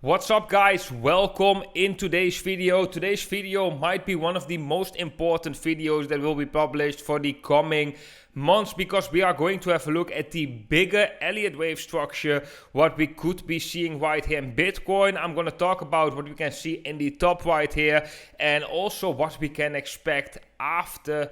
What's up guys, welcome in today's video. Today's video might be one of the most important videos that will be published for the coming months, because we are going to have a look at the bigger Elliott wave structure, what we could be seeing right here in Bitcoin. I'm going to talk about what we can see in the top right here, and also what we can expect after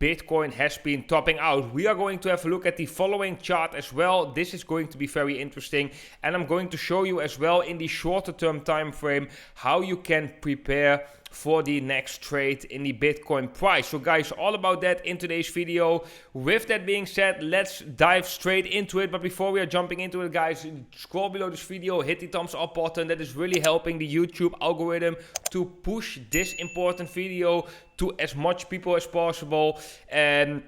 Bitcoin has been topping out. We are going to have a look at the following chart as well. This is going to be very interesting, and I'm going to show you as well in the shorter term time frame how you can prepare for the next trade in the Bitcoin price. So guys, all about that in today's video. With that being said, let's dive straight into it. But before we are jumping into it, guys, scroll below this video, hit the thumbs up button. That is really helping the YouTube algorithm to push this important video to as much people as possible. And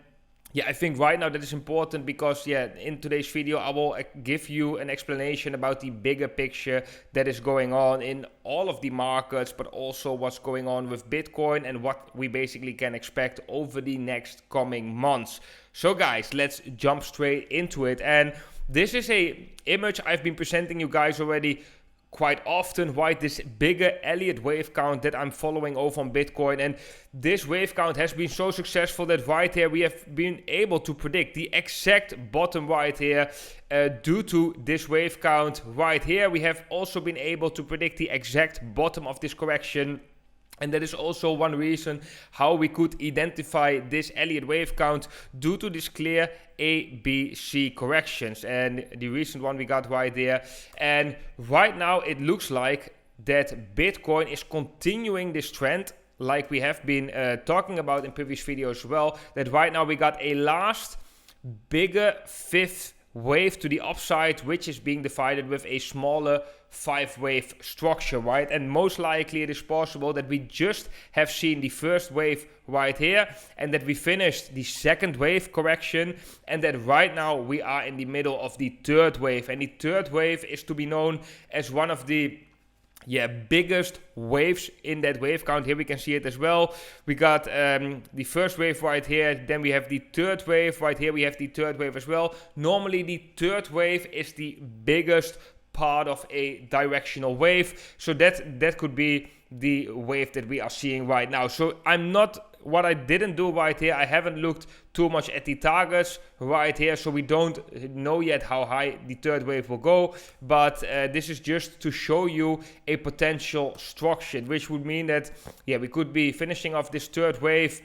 yeah, I think right now that is important because, in today's video, I will give you an explanation about the bigger picture that is going on in all of the markets, but also what's going on with Bitcoin and what we basically can expect over the next coming months. So guys, let's jump straight into it. And this is a image I've been presenting you guys already quite often, right? This bigger Elliott wave count that I'm following over on Bitcoin, and this wave count has been so successful that right here we have been able to predict the exact bottom right here due to this wave count right here. We have also been able to predict the exact bottom of this correction. And that is also one reason how we could identify this Elliott wave count due to this clear A, B, C corrections. And the recent one we got right there. And right now it looks like that Bitcoin is continuing this trend, like we have been talking about in previous videos as well. That right now we got a last bigger fifth wave to the upside, which is being divided with a smaller 5-wave structure, right? And most likely it is possible that we just have seen the first wave right here, and that we finished the second wave correction, and that right now we are in the middle of the third wave. And the third wave is to be known as one of the biggest waves in that wave count. Here we can see it as well. We got the first wave right here, then we have the third wave right here, we have the third wave as well. Normally the third wave is the biggest part of a directional wave, so that could be the wave that we are seeing right now. So what I didn't do right here, I haven't looked too much at the targets right here, so we don't know yet how high the third wave will go, but this is just to show you a potential structure, which would mean that we could be finishing off this third wave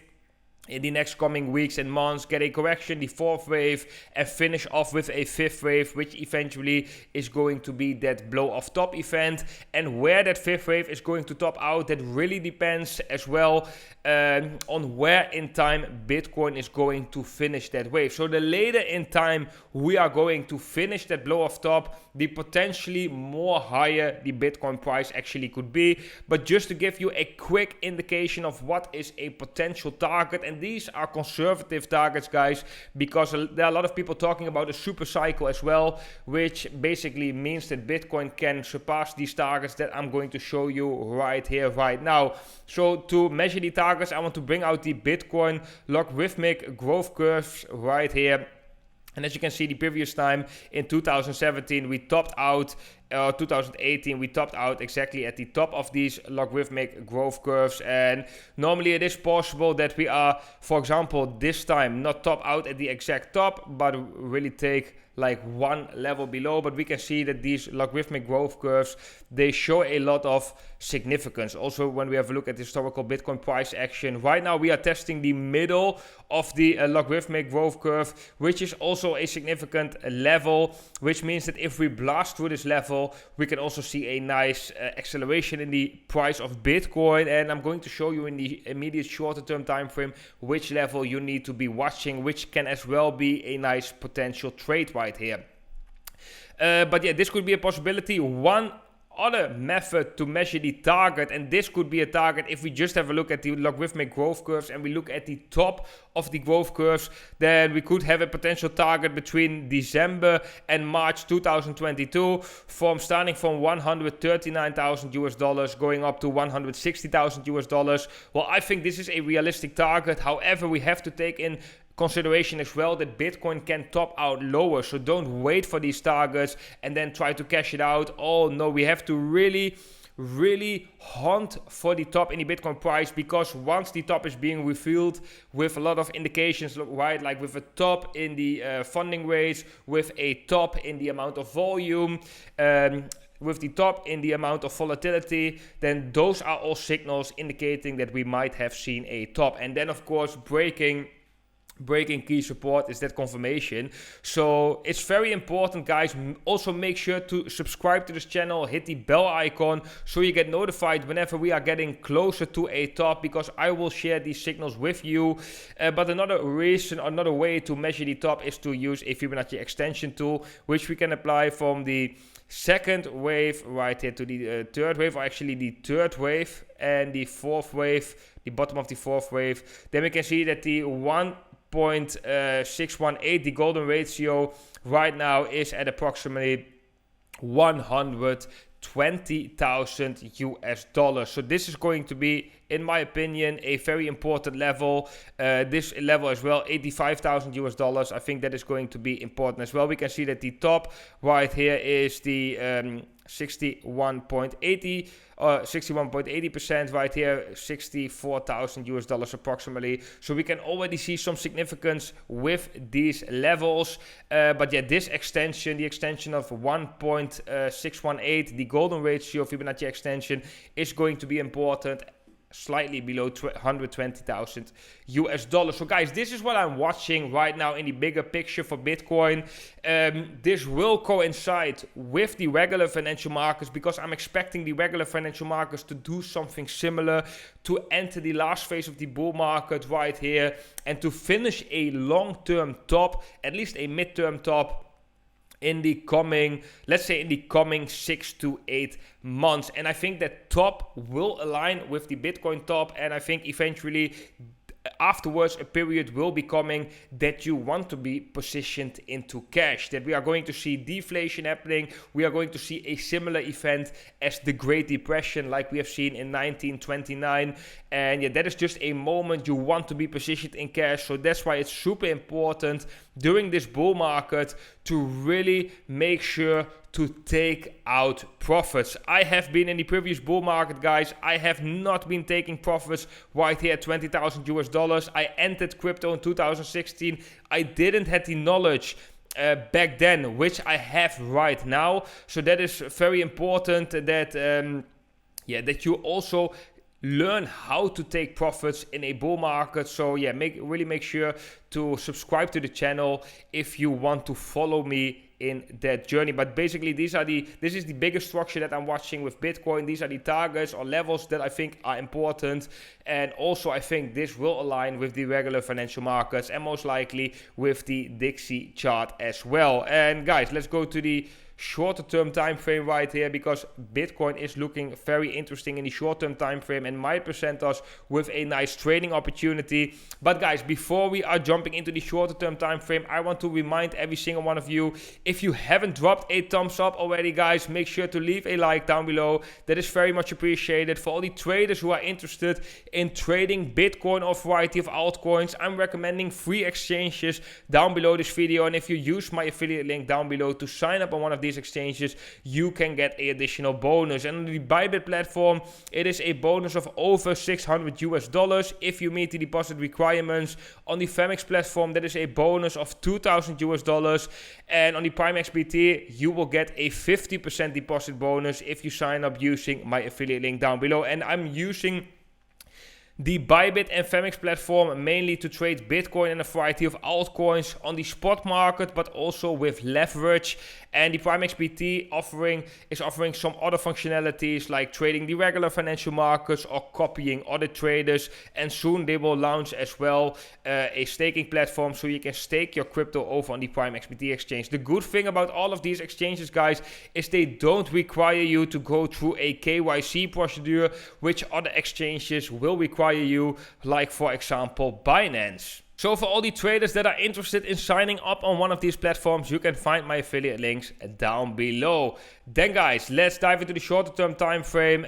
in the next coming weeks and months, get a correction, the fourth wave, and finish off with a fifth wave, which eventually is going to be that blow off top event. And where that fifth wave is going to top out, that really depends as well on where in time Bitcoin is going to finish that wave. So the later in time we are going to finish that blow off top, the potentially more higher the Bitcoin price actually could be. But just to give you a quick indication of what is a potential target, and these are conservative targets, guys, because there are a lot of people talking about a super cycle as well, which basically means that Bitcoin can surpass these targets that I'm going to show you right here, right now. So to measure the targets, I want to bring out the Bitcoin logarithmic growth curves right here. And as you can see, the previous time in 2017, we topped out, 2018, we topped out exactly at the top of these logarithmic growth curves. And normally it is possible that we are, for example, this time not top out at the exact top, but really take like one level below. But we can see that these logarithmic growth curves, they show a lot of significance. Also, when we have a look at historical Bitcoin price action, right now we are testing the middle of the logarithmic growth curve, which is also a significant level, which means that if we blast through this level, we can also see a nice acceleration in the price of Bitcoin. And I'm going to show you in the immediate shorter term time frame which level you need to be watching, which can as well be a nice potential trade right here. But this could be a possibility. One other method to measure the target, and this could be a target if we just have a look at the logarithmic growth curves and we look at the top of the growth curves, then we could have a potential target between December and March 2022 from starting from $139,000 going up to $160,000. Well, I think this is a realistic target. However, we have to take in consideration as well that Bitcoin can top out lower. So don't wait for these targets and then try to cash it out. Oh no, we have to really hunt for the top in the Bitcoin price, because once the top is being revealed with a lot of indications, look right, like with a top in the funding rates, with a top in the amount of volume, with the top in the amount of volatility, then those are all signals indicating that we might have seen a top. And then of course breaking key support is that confirmation. So it's very important, guys. Also make sure to subscribe to this channel, hit the bell icon so you get notified whenever we are getting closer to a top, because I will share these signals with you. But another way to measure the top is to use a Fibonacci extension tool, which we can apply from the second wave right here to the third wave, or actually the third wave and the fourth wave, the bottom of the fourth wave. Then we can see that the 1.618, the golden ratio right now is at approximately 120,000 US dollars. So this is going to be, in my opinion, a very important level. This level as well, 85,000 US dollars. I think that is going to be important as well. We can see that the top right here is the 61.80% right here, 64,000 US dollars approximately. So we can already see some significance with these levels. But yeah, this extension, the extension of 1.618, the golden ratio Fibonacci extension, is going to be important, slightly below 120,000 US dollars. So guys, this is what I'm watching right now in the bigger picture for Bitcoin. This will coincide with the regular financial markets, because I'm expecting the regular financial markets to do something similar, to enter the last phase of the bull market right here and to finish a long-term top, at least a mid-term top, in the coming, let's say in the coming 6 to 8 months. And I think that top will align with the Bitcoin top, and I think eventually afterwards a period will be coming that you want to be positioned into cash, that we are going to see deflation happening. We are going to see a similar event as the Great Depression, like we have seen in 1929. And yeah, that is just a moment you want to be positioned in cash. So that's why it's super important during this bull market to really make sure to take out profits. I have been in the previous bull market, guys. I have not been taking profits right here at 20,000 US dollars. I entered crypto in 2016. I didn't have the knowledge back then, which I have right now. So that is very important that that you also learn how to take profits in a bull market. So yeah, really make sure to subscribe to the channel if you want to follow me in that journey. But basically this is the biggest structure that I'm watching with Bitcoin. These are the targets or levels that I think are important, and also I think this will align with the regular financial markets and most likely with the Dixie chart as well. And guys, let's go to the shorter term time frame right here, because Bitcoin is looking very interesting in the short term time frame and might present us with a nice trading opportunity. But guys, before we are jumping into the shorter term time frame, I want to remind every single one of you, if you haven't dropped a thumbs up already, guys, make sure to leave a like down below. That is very much appreciated. For all the traders who are interested in trading Bitcoin or a variety of altcoins, I'm recommending free exchanges down below this video, and if you use my affiliate link down below to sign up on one of these exchanges, you can get an additional bonus. And on the Bybit platform, it is a bonus of over 600 US dollars if you meet the deposit requirements. On the Femex platform, that is a bonus of 2,000 US dollars. And on the Prime XBT, you will get a 50% deposit bonus if you sign up using my affiliate link down below. And I'm using the Bybit and Femex platform mainly to trade Bitcoin and a variety of altcoins on the spot market, but also with leverage. And the Prime XBT is offering some other functionalities like trading the regular financial markets or copying other traders. And soon they will launch as well a staking platform so you can stake your crypto over on the Prime XBT exchange. The good thing about all of these exchanges, guys, is they don't require you to go through a KYC procedure, which other exchanges will require require you, like for example Binance. So for all the traders that are interested in signing up on one of these platforms, you can find my affiliate links down below. Then guys, let's dive into the shorter term time frame.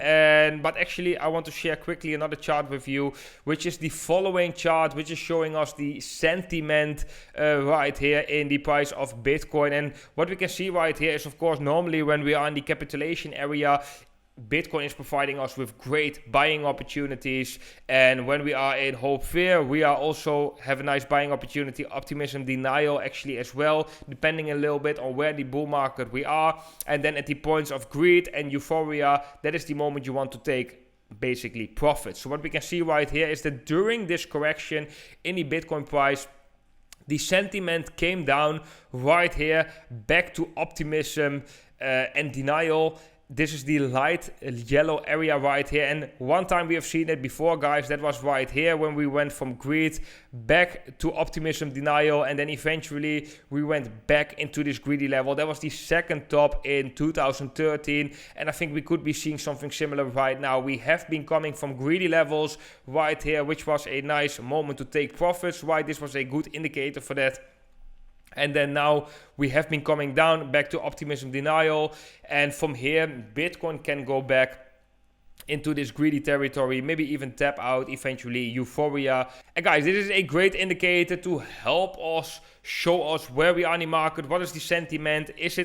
But actually I want to share quickly another chart with you, which is the following chart, which is showing us the sentiment right here in the price of Bitcoin. And what we can see right here is, of course, normally when we are in the capitulation area, Bitcoin is providing us with great buying opportunities, and when we are in hope fear, we are also have a nice buying opportunity, optimism, denial actually as well, depending a little bit on where the bull market we are. And then at the points of greed and euphoria, that is the moment you want to take basically profit. So what we can see right here is that during this correction in the Bitcoin price, the sentiment came down right here back to optimism and denial. This is the light yellow area right here, and one time we have seen it before, guys. That was right here when we went from greed back to optimism, denial, and then eventually we went back into this greedy level. That was the second top in 2013, and I think we could be seeing something similar right now. We have been coming from greedy levels right here, which was a nice moment to take profits, right? This was a good indicator for that. And then now we have been coming down back to optimism, denial. And from here, Bitcoin can go back into this greedy territory, maybe even tap out eventually euphoria. And guys, this is a great indicator to help us show us where we are in the market. What is the sentiment? Is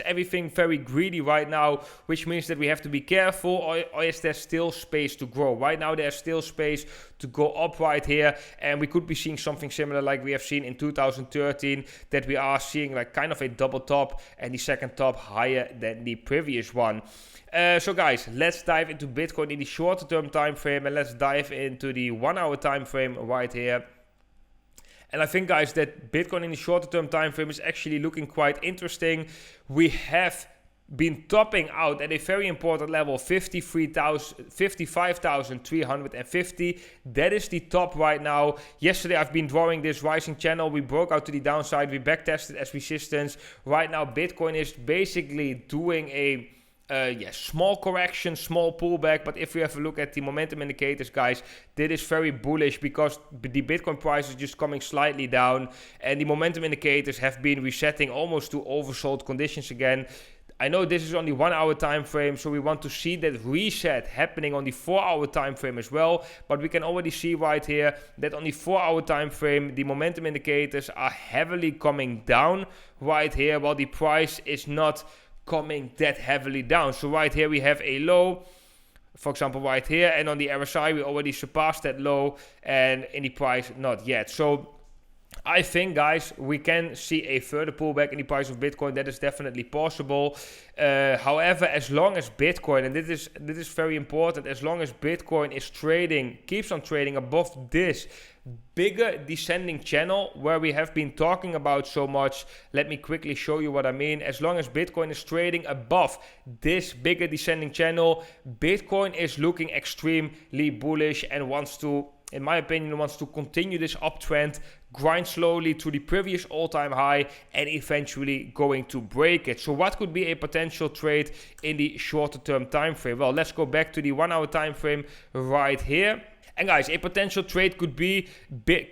everything very greedy right now, which means that we have to be careful, or is there still space to grow? Right now there's still space to go up right here, and we could be seeing something similar like we have seen in 2013, that we are seeing like kind of a double top, and the second top higher than the previous one. So guys, let's dive into Bitcoin in the shorter term time frame, and let's dive into the 1 hour time frame right here. And I think, guys, that Bitcoin in the shorter term time frame is actually looking quite interesting. We have been topping out at a very important level, 55,350. That is the top right now. Yesterday I've been drawing this rising channel. We broke out to the downside. We backtested as resistance. Right now Bitcoin is basically doing a small correction, small pullback. But if we have a look at the momentum indicators, guys, that is very bullish, because the Bitcoin price is just coming slightly down, and the momentum indicators have been resetting almost to oversold conditions again. I know this is on the 1 hour time frame, so we want to see that reset happening on the 4 hour time frame as well. But we can already see right here that on the 4 hour time frame, the momentum indicators are heavily coming down right here, while the price is not coming that heavily down. So right here we have a low, for example right here, and on the RSI we already surpassed that low, and in the price not yet. So I think, guys, we can see a further pullback in the price of Bitcoin. That is definitely possible. However, as long as Bitcoin, and this is very important, as long as Bitcoin is trading, keeps on trading above this bigger descending channel where we have been talking about so much. Let me quickly show you what I mean. As long as Bitcoin is trading above this bigger descending channel, Bitcoin is looking extremely bullish and wants to, in my opinion, wants to continue this uptrend, grind slowly to the previous all-time high, and eventually going to break it. So what could be a potential trade in the shorter term time frame? Well, let's go back to the 1 hour time frame right here. And guys, a potential trade could be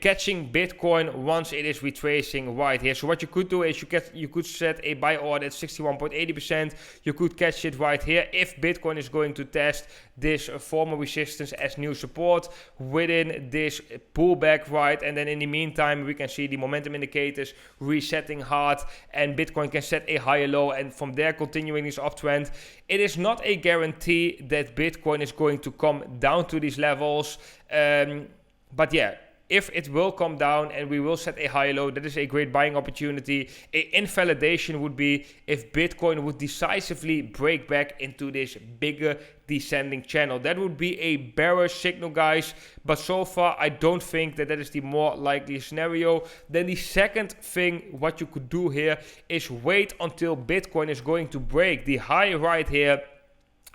catching Bitcoin once it is retracing right here. So what you could do is you could set a buy order at 61.80%. You could catch it right here if Bitcoin is going to test this former resistance as new support within this pullback, right? And then in the meantime, we can see the momentum indicators resetting hard, and Bitcoin can set a higher low, and from there continuing this uptrend. It is not a guarantee that Bitcoin is going to come down to these levels. But yeah, if it will come down and we will set a higher low, that is a great buying opportunity. An invalidation would be if Bitcoin would decisively break back into this bigger descending channel. That would be a bearish signal, guys. But so far, I don't think that is the more likely scenario. Then the second thing, what you could do here is wait until Bitcoin is going to break the high right here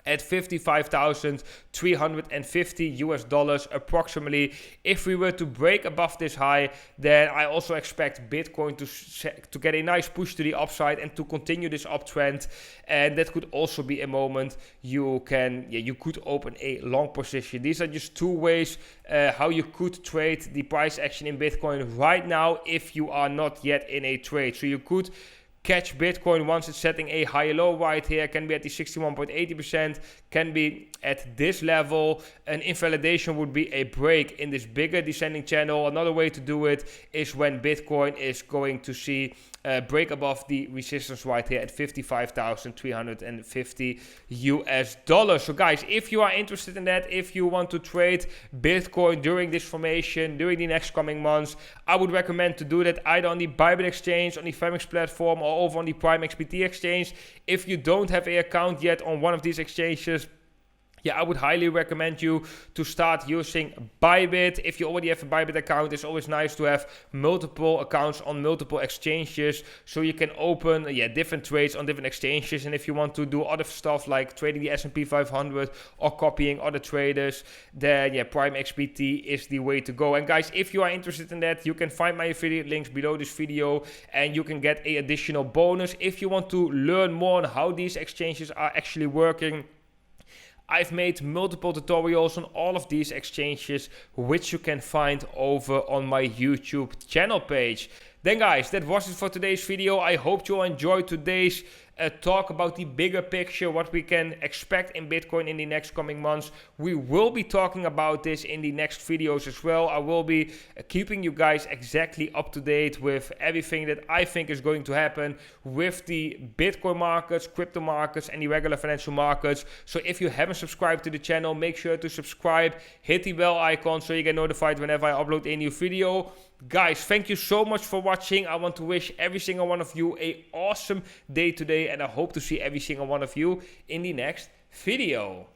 at 55,350 US dollars approximately. If we were to break above this high, then I also expect Bitcoin to get a nice push to the upside and to continue this uptrend. And that could also be a moment you could open a long position. These are just two ways how you could trade the price action in Bitcoin right now if you are not yet in a trade. So you could catch Bitcoin once it's setting a higher low right here, can be at the 61.80%, can be at this level. An invalidation would be a break in this bigger descending channel. Another way to do it is when Bitcoin is going to see break above the resistance right here at 55,350 US dollars. So guys, if you are interested in that, if you want to trade Bitcoin during this formation, during the next coming months, I would recommend to do that either on the Bybit exchange, on the Femix platform, or over on the Prime XBT exchange. If you don't have an account yet on one of these exchanges, I would highly recommend you to start using Bybit. If you already have a Bybit account, it's always nice to have multiple accounts on multiple exchanges, so you can open different trades on different exchanges. And if you want to do other stuff like trading the S&P 500 or copying other traders, then Prime XBT is the way to go. And guys, if you are interested in that, you can find my affiliate links below this video and you can get an additional bonus. If you want to learn more on how these exchanges are actually working, I've made multiple tutorials on all of these exchanges, which you can find over on my YouTube channel page. Then guys, that was it for today's video. I hope you enjoyed today's talk about the bigger picture, what we can expect in Bitcoin in the next coming months. We will be talking about this in the next videos as well. I will be keeping you guys exactly up to date with everything that I think is going to happen with the Bitcoin markets, crypto markets, and the regular financial markets. So if you haven't subscribed to the channel, make sure to subscribe, hit the bell icon so you get notified whenever I upload a new video. Guys, thank you so much for watching. I want to wish every single one of you an awesome day today, and I hope to see every single one of you in the next video.